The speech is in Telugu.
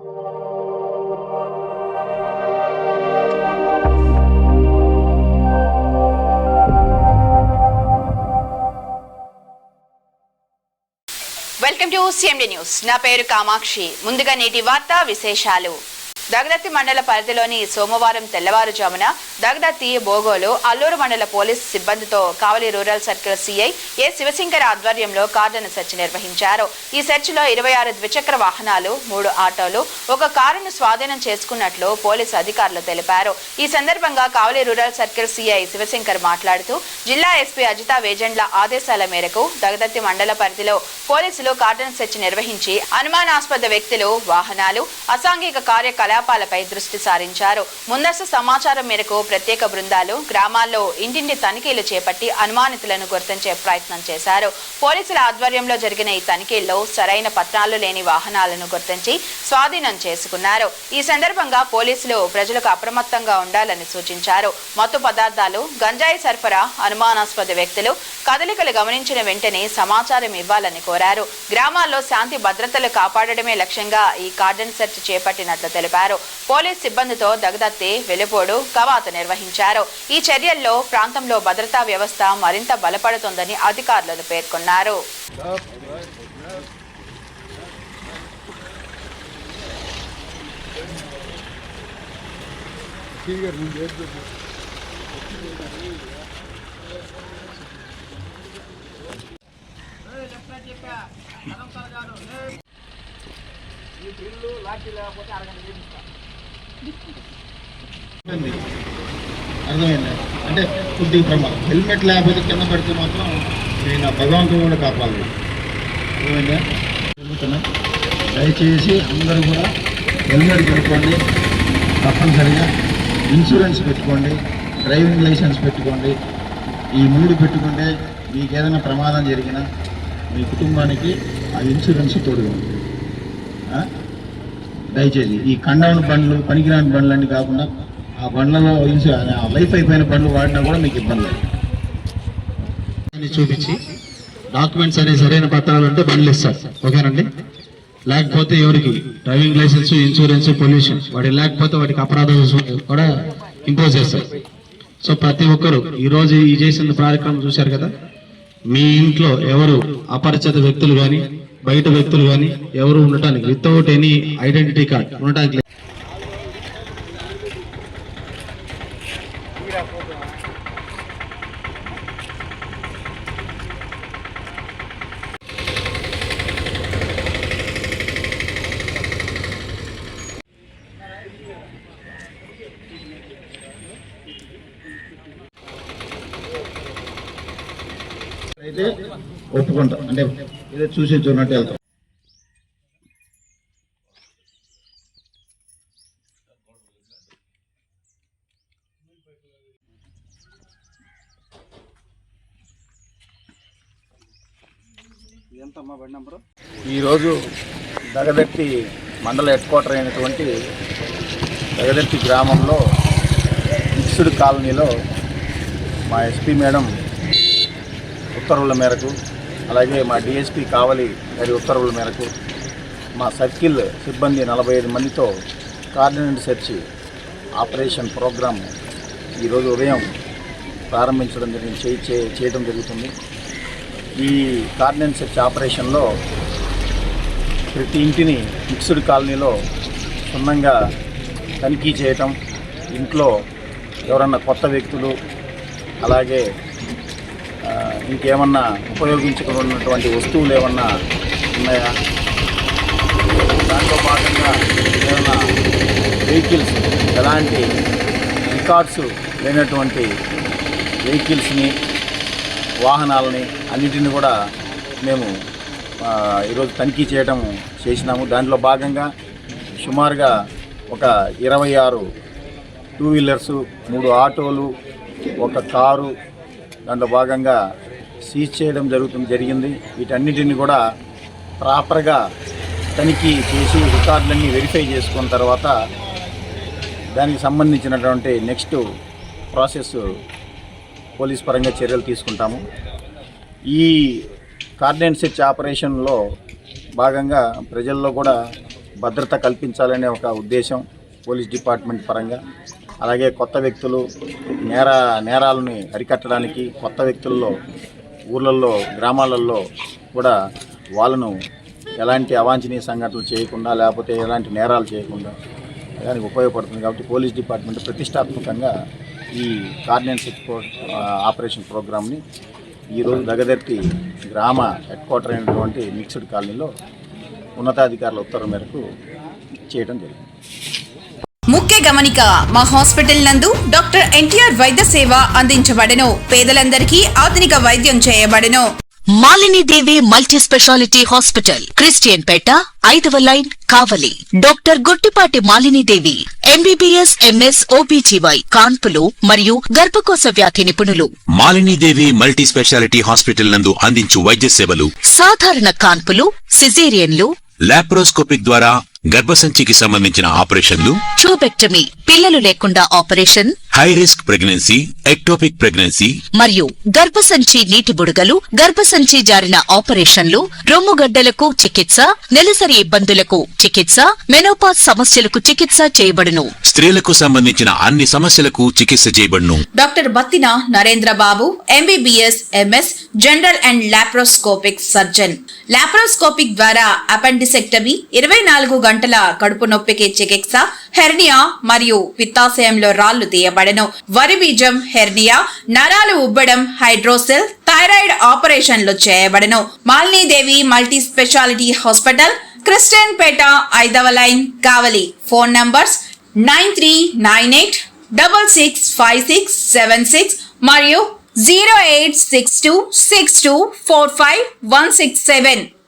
Welcome to CMD news. నా పేరు కామాక్షి. ముందుగా నేటి వార్తా విశేషాలు. దగదత్తి మండల పరిధిలోని సోమవారం తెల్లవారుజామున దగదత్తి బోగోలు అల్లూరు మండల పోలీసు సిబ్బందితో కావలి రూరల్ సర్కిల్ సిఐ ఏ శివశంకర్ ఆధ్వర్యంలో కార్డన్ సెర్చ్ నిర్వహించారు. ఈ సెర్చ్ లో 26 ద్విచక్ర వాహనాలు, 3 ఆటోలు, ఒక కారును స్వాధీనం చేసుకున్నట్లు పోలీసు అధికారులు తెలిపారు. ఈ సందర్భంగా కావలి రూరల్ సర్కిల్ సిఐ శివశంకర్ మాట్లాడుతూ జిల్లా ఎస్పీ అజితా వేజెండ్ల ఆదేశాల మేరకు దగదత్తి మండల పరిధిలో పోలీసులు కార్డన్ సెర్చ్ నిర్వహించి అనుమానాస్పద వ్యక్తులు, వాహనాలు, అసాంఘిక కార్యకలాపాలపై దృష్టి సారించారు. ముందస్తు సమాచారం మేరకు ప్రత్యేక బృందాలు గ్రామాల్లో ఇంటింటి తనిఖీలు చేపట్టి అనుమానితులను గుర్తించే ప్రయత్నం చేశారు. పోలీసుల ఆధ్వర్యంలో జరిగిన ఈ తనిఖీల్లో సరైన పత్రాలు లేని వాహనాలను గుర్తించి స్వాధీనం చేసుకున్నారు. ఈ సందర్భంగా పోలీసులు ప్రజలకు అప్రమత్తంగా ఉండాలని సూచించారు. మత్తు పదార్థాలు, గంజాయి సరఫరా, అనుమానాస్పద వ్యక్తులు కదలికలు గమనించిన వెంటనే సమాచారం ఇవ్వాలని కోరారు. గ్రామాల్లో శాంతి భద్రతలు కాపాడడమే లక్ష్యంగా ఈ కార్డన్ సెర్చ్ చేపట్టినట్లు తెలిపారు. పోలీస్ సిబ్బందితో దగదత్తి, వెలుపోడు, కవాతు నిర్వహించారు. ఈ చర్యల్లో ప్రాంతంలో భద్రతా వ్యవస్థ మరింత బలపడుతుందని అధికారులు పేర్కొన్నారు. అర్థమైంది అంటే కొద్దిగా ప్రమాదం. హెల్మెట్ లేకపోతే కింద పడితే మాత్రం నేను భగవంతుడు కూడా కాపాలి. అర్థమైందా? దయచేసి అందరూ కూడా హెల్మెట్ పెట్టుకోండి, తప్పనిసరిగా ఇన్సూరెన్స్ పెట్టుకోండి, డ్రైవింగ్ లైసెన్స్ పెట్టుకోండి. ఈ 3 పెట్టుకుంటే మీకు ఏదైనా ప్రమాదం జరిగినా మీ కుటుంబానికి ఆ ఇన్సూరెన్స్ తోడుగా ఉంటుంది. దయచేసి ఈ కండౌన్ బండ్లు, పనికిరాని బండ్లు అన్నీ కాకుండా ఆ బండ్లలో లైఫ్ అయిపోయిన బండ్లు వాడినా కూడా మీకు ఇబ్బంది లేదు. చూపించి డాక్యుమెంట్స్ అనేవి సరైన పత్రాలు అంటే బండ్లు ఇస్తారు, ఓకేనండి. లేకపోతే ఎవరికి డ్రైవింగ్ లైసెన్స్, ఇన్సూరెన్స్, పొల్యూషన్ వాటి లేకపోతే వాటికి అపరాధ కూడా ఇంపోజ్ చేస్తారు. సో ప్రతి ఒక్కరు ఈరోజు ఈ చేసిన కార్యక్రమం చూశారు కదా. మీ ఇంట్లో ఎవరు అపరిచిత వ్యక్తులు కానీ బయట వ్యక్తులు కానీ ఎవరు ఉండటానికి వితౌట్ ఎనీ ఐడెంటిటీ కార్డ్ ఉండటానికి అయితే ఒప్పుకుంటాం. అంటే ఏదో చూసి చూడనట్టు వెళ్తాం. ఈరోజు దగదత్తి మండల హెడ్ క్వార్టర్ అయినటువంటి దగదత్తి గ్రామంలో మిక్స్డ్ కాలనీలో మా ఎస్పీ మేడం ఉత్తర్వుల మేరకు, అలాగే మా డిఎస్పీ కావలి గారి ఉత్తర్వుల మేరకు మా సర్కిల్ సిబ్బంది 45 మందితో కార్డినెంట్ సెర్చ్ ఆపరేషన్ ప్రోగ్రామ్ ఈరోజు ఉదయం ప్రారంభించడం చేయడం జరుగుతుంది. ఈ కార్డినెంట్ సెర్చ్ ఆపరేషన్లో ప్రతి ఇంటిని మిక్స్డ్ కాలనీలో క్షుణ్ణంగా తనిఖీ చేయటం, ఇంట్లో ఎవరన్నా కొత్త వ్యక్తులు అలాగే ఇంకేమన్నా ఉపయోగించుకున్నటువంటి వస్తువులు ఏమన్నా ఉన్నాయా, దాంట్లో భాగంగా ఏమైనా వెహికల్స్ ఎలాంటి రికార్డ్స్ లేనటువంటి వెహికల్స్ని, వాహనాలని అన్నిటిని కూడా మేము ఈరోజు తనిఖీ చేసినాము. దాంట్లో భాగంగా సుమారుగా ఒక 26 2 వీలర్సు, 3 ఆటోలు, ఒక కారు దాంట్లో భాగంగా సీజ్ చేయడం జరిగింది. వీటన్నిటిని కూడా ప్రాపర్గా తనిఖీ చేసి రికార్డులన్నీ వెరిఫై చేసుకున్న తర్వాత దానికి సంబంధించినటువంటి నెక్స్ట్ ప్రాసెస్ పోలీస్ పరంగా చర్యలు తీసుకుంటాము. ఈ కార్డినెంట్ సెర్చ్ ఆపరేషన్లో భాగంగా ప్రజల్లో కూడా భద్రత కల్పించాలనే ఒక ఉద్దేశం పోలీస్ డిపార్ట్మెంట్ పరంగా. అలాగే కొత్త వ్యక్తులు నేరాలని అరికట్టడానికి కొత్త వ్యక్తుల్లో ఊళ్ళల్లో గ్రామాలలో కూడా వాళ్ళను ఎలాంటి అవాంఛనీయ సంఘటనలు చేయకుండా లేకపోతే ఎలాంటి నేరాలు చేయకుండా దానికి ఉపయోగపడుతుంది. కాబట్టి పోలీస్ డిపార్ట్మెంట్ ప్రతిష్టాత్మకంగా ఈ కార్డినెన్స్ ఆపరేషన్ ప్రోగ్రామ్ని ఈరోజు దగదర్తి గ్రామ హెడ్ క్వార్టర్ అయినటువంటి మిక్స్డ్ కాలనీలో ఉన్నతాధికారుల ఉత్తర్వు మేరకు చేయడం జరిగింది. ముఖ్య గమనిక, మా హాస్పిటల్ నందు డాక్టర్ ఎన్టీఆర్ వైద్య సేవ అందించబడెను. పేదలందరికీ ఆధునిక వైద్యం చేయబడెను. Malinidevi multi speciality hospital, Christian Peta, 5వ line, Kavali. Doctor Gottipati Malinidevi MBBS MS OBGY కాన్పులు మరియు గర్భకోశ వ్యాధి నిపుణులు. మాలినీదేవి మల్టీ స్పెషాలిటీ హాస్పిటల్ నందు అందించు వైద్య సేవలు: సాధారణ కాన్పులు, సిజేరియన్లు, లాప్రోస్కోపిక్ ద్వారా గర్భసంచికి సంబంధించిన ఆపరేషన్లు, ట్యూబెక్టమీ, పిల్లలు లేకుండా operation, high risk pregnancy, ectopic pregnancy మరియు గర్భసంచి నీటి బుడగలు, గర్భసంచి జారిన ఆపరేషన్లు, రొమ్ముగడ్డలకు చికిత్స, నెలసరి ఇబ్బందులకు చికిత్స, మెనోపాజ్ సమస్యలకు చికిత్స చేయబడును. స్త్రీలకు సంబంధించిన అన్ని సమస్యలకు చికిత్స చేయబడును. Doctor Battina Narendra Babu MBBS MS general and laparoscopic surgeon. Laparoscopic ద్వారా అపెండిసెక్టమీ, 24 గంటల కడుపు నొప్పికి చికిత్స, హెర్నియా మరియు పిత్తాశయంలో రాళ్లు తీయబడెను. వరి బీజం, హెర్నియా, నరాలు ఉబ్బడం, హైడ్రోసెల్, థైరాయిడ్ ఆపరేషన్లు చేయబడెను. Malinidevi multi speciality hospital, Christian Peta, 5వ లైన్, కావలి. ఫోన్ నంబర్స్ 9398665676 మరియు 08626245167.